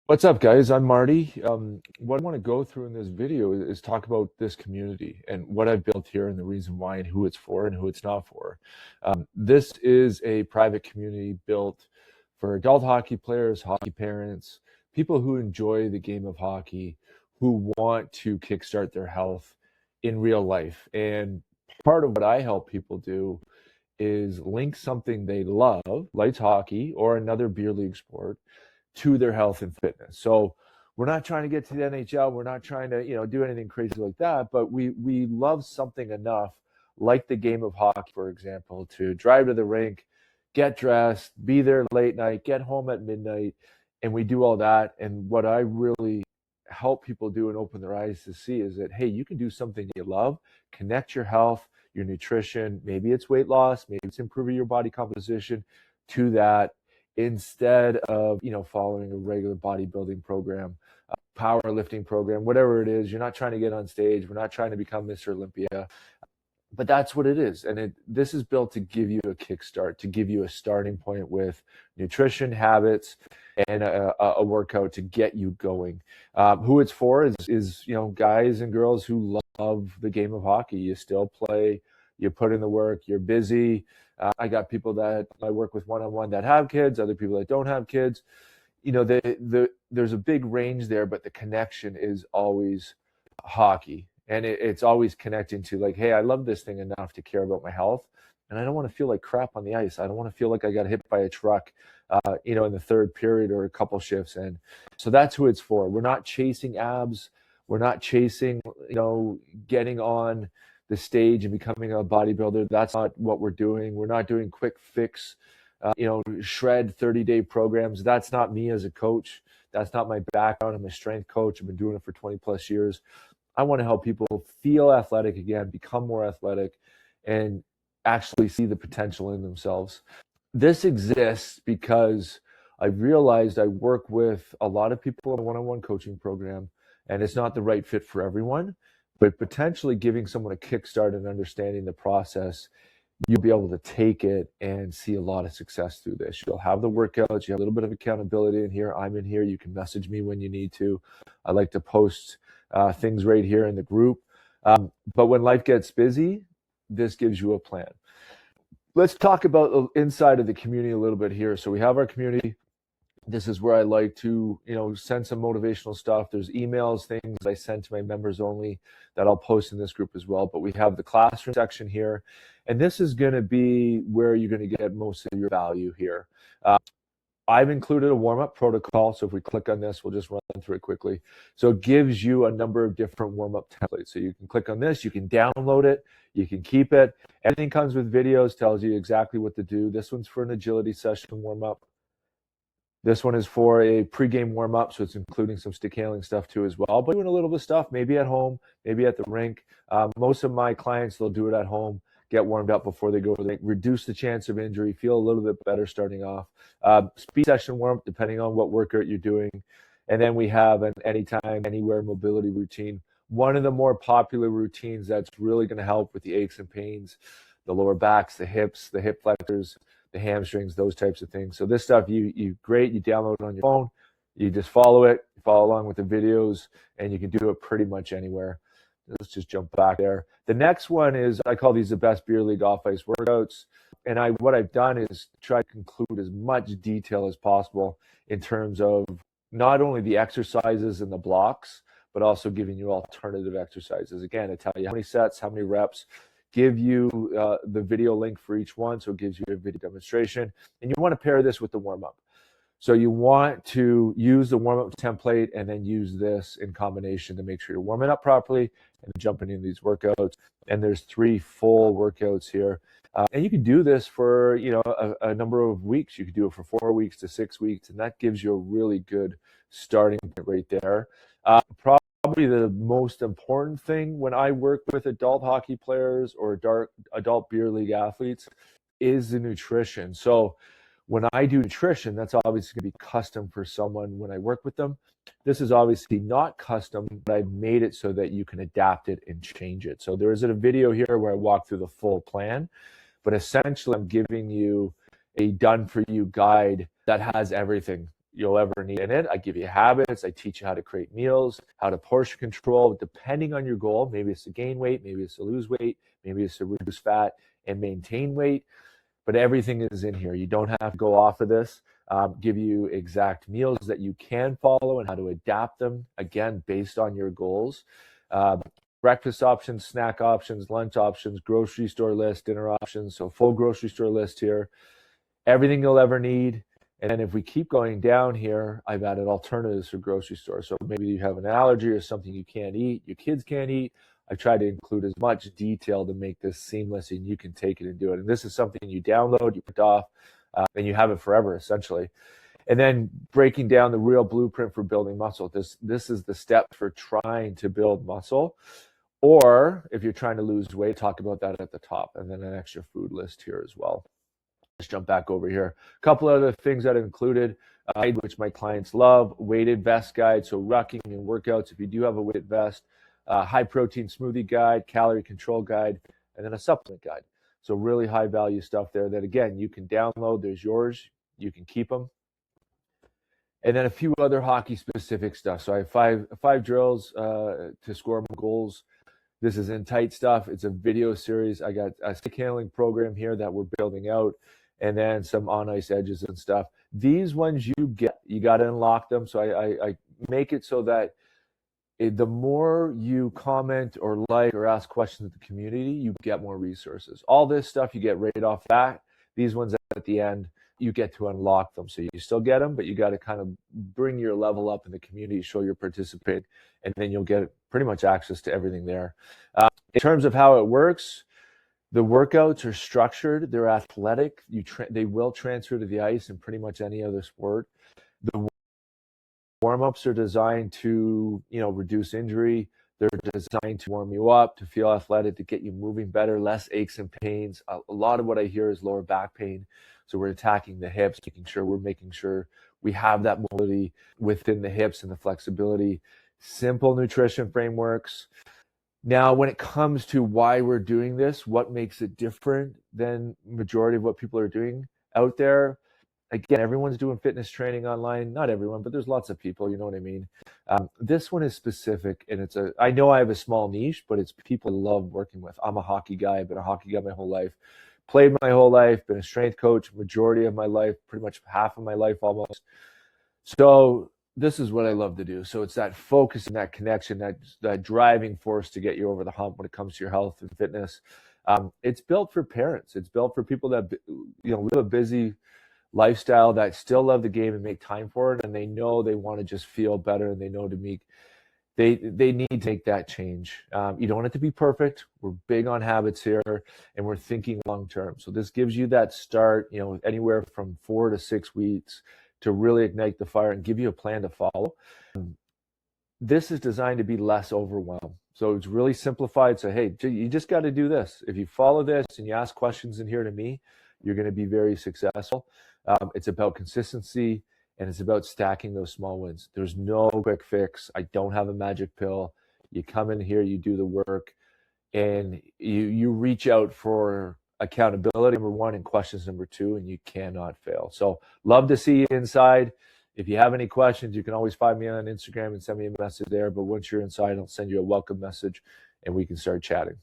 What's up, guys? I'm Marty. What I want to go through in this video is talk about this community and what I've built here and the reason why and who it's for and who it's not for. This is a private community built for adult hockey players, hockey parents, people who enjoy the game of hockey, who want to kickstart their health in real life. And part of what I help people do is link something they love, like hockey or another beer league sport, to their health and fitness. So we're not trying to get to the NHL. We're not trying to, do anything crazy like that. But we love something enough, like the game of hockey, for example, to drive to the rink, get dressed, be there late night, get home at midnight, and we do all that. And what I really help people do and open their eyes to see is that, hey, you can do something you love, connect your health, your nutrition, maybe it's weight loss, maybe it's improving your body composition, to that, instead of following a regular bodybuilding program, powerlifting program, whatever it is. You're not trying to get on stage. We're not trying to become Mr. Olympia, but that's what it is. And this is built to give you a kickstart, to give you a starting point with nutrition, habits, and a workout to get you going. Who it's for is guys and girls who love the game of hockey. You still play, you put in the work, you're busy. I got people that I work with one-on-one that have kids, other people that don't have kids. There's a big range there, but the connection is always hockey. And it's always connecting to, like, hey, I love this thing enough to care about my health. And I don't want to feel like crap on the ice. I don't want to feel like I got hit by a truck, in the third period or a couple shifts. And so that's who it's for. We're not chasing abs. We're not chasing, getting on the stage and becoming a bodybuilder. That's not what we're doing. We're not doing quick fix, shred 30-day programs. That's not me as a coach. That's not my background. I'm a strength coach. I've been doing it for 20 plus years. I want to help people feel athletic again, become more athletic, and actually see the potential in themselves. This exists because I realized I work with a lot of people in a one-on-one coaching program, and it's not the right fit for everyone, but potentially giving someone a kickstart and understanding the process, you'll be able to take it and see a lot of success through this. You'll have the workouts, you have a little bit of accountability in here. I'm in here. You can message me when you need to. I like to post things right here in the group. But when life gets busy, this gives you a plan. Let's talk about the inside of the community a little bit here. So we have our community. This is where I like to, send some motivational stuff. There's emails, things I send to my members only that I'll post in this group as well. But we have the classroom section here. And this is going to be where you're going to get most of your value here. I've included a warm-up protocol. So if we click on this, we'll just run through it quickly. So it gives you a number of different warm-up templates. So you can click on this, you can download it, you can keep it. Everything comes with videos, tells you exactly what to do. This one's for an agility session warm-up. This one is for a pregame warm-up, so it's including some stick handling stuff too as well. But doing a little bit of stuff, maybe at home, maybe at the rink. Most of my clients, they'll do it at home, get warmed up before they go to the rink, reduce the chance of injury, feel a little bit better starting off. Speed session warm-up, depending on what workout you're doing. And then we have an anytime, anywhere mobility routine. One of the more popular routines that's really going to help with the aches and pains, the lower backs, the hips, the hip flexors, the hamstrings, those types of things. So this stuff, you great, you download it on your phone, you just follow it, follow along with the videos, and you can do it pretty much anywhere. Let's just jump back there. The next one is, I call these the best beer league off-ice workouts. And what I've done is try to conclude as much detail as possible in terms of not only the exercises and the blocks, but also giving you alternative exercises. Again, I tell you how many sets, how many reps, give you the video link for each one, so it gives you a video demonstration. And you want to pair this with the warm-up. So you want to use the warm-up template and then use this in combination to make sure you're warming up properly and jumping into these workouts. And there's 3 full workouts here. And you can do this for a number of weeks. You could do it for 4 weeks to 6 weeks, and that gives you a really good starting point right there. Probably the most important thing when I work with adult hockey players or adult beer league athletes is the nutrition. So when I do nutrition, that's obviously going to be custom for someone when I work with them. This is obviously not custom, but I've made it so that you can adapt it and change it. So there is a video here where I walk through the full plan, but essentially I'm giving you a done-for-you guide that has everything. you'll ever need in it. I give you habits. I teach you how to create meals, how to portion control, depending on your goal. Maybe it's to gain weight, maybe it's to lose weight, maybe it's to reduce fat and maintain weight. But everything is in here. You don't have to go off of this. Give you exact meals that you can follow and how to adapt them, again, based on your goals. Breakfast options, snack options, lunch options, grocery store list, dinner options. So full grocery store list here. Everything you'll ever need. And then if we keep going down here, I've added alternatives for grocery stores. So maybe you have an allergy or something you can't eat, your kids can't eat. I try to include as much detail to make this seamless and you can take it and do it. And this is something you download, you print off, and you have it forever, essentially. And then breaking down the real blueprint for building muscle. This is the step for trying to build muscle. Or if you're trying to lose weight, talk about that at the top. And then an extra food list here as well. Let's jump back over here. A couple other things that are included, which my clients love, weighted vest guide. So rucking and workouts, if you do have a weighted vest, high protein smoothie guide, calorie control guide, and then a supplement guide. So really high value stuff there that, again, you can download. There's yours. You can keep them. And then a few other hockey specific stuff. So I have five drills to score my goals. This is in tight stuff. It's a video series. I got a stick handling program here that we're building out, and then some on ice edges and stuff. These ones you got to unlock them. So I make it so that the more you comment or like or ask questions of the community, you get more resources. All this stuff you get right off that. These ones at the end, you get to unlock them. So you still get them, but you got to kind of bring your level up in the community, show you're participating, and then you'll get pretty much access to everything there. In terms of how it works, the workouts are structured. They're athletic. They will transfer to the ice in pretty much any other sport. The warm-ups are designed to, reduce injury. They're designed to warm you up, to feel athletic, to get you moving better, less aches and pains. A lot of what I hear is lower back pain. So we're attacking the hips, making sure we have that mobility within the hips and the flexibility. Simple nutrition frameworks. Now, when it comes to why we're doing this, what makes it different than majority of what people are doing out there? Again, everyone's doing fitness training online. Not everyone, but there's lots of people, you know what I mean? This one is specific, and I know I have a small niche, but it's people I love working with. I'm a hockey guy. I've been a hockey guy my whole life. Played my whole life, been a strength coach majority of my life, pretty much half of my life almost. So this is what I love to do. So it's that focus and that connection, that driving force to get you over the hump when it comes to your health and fitness. It's built for parents. It's built for people that live a busy lifestyle, that still love the game and make time for it, and they know they want to just feel better, and they know they need to make that change. You don't want it to be perfect. We're big on habits here, and we're thinking long term. So this gives you that start, anywhere from 4 to 6 weeks to really ignite the fire and give you a plan to follow. This is designed to be less overwhelmed. So it's really simplified. So, hey, you just got to do this. If you follow this and you ask questions in here to me, you're going to be very successful. It's about consistency, and it's about stacking those small wins. There's no quick fix. I don't have a magic pill. You come in here, you do the work, and you reach out for accountability, number one, and questions, number two, and you cannot fail. So love to see you inside. If you have any questions, you can always find me on Instagram and send me a message there. But once you're inside, I'll send you a welcome message, and we can start chatting.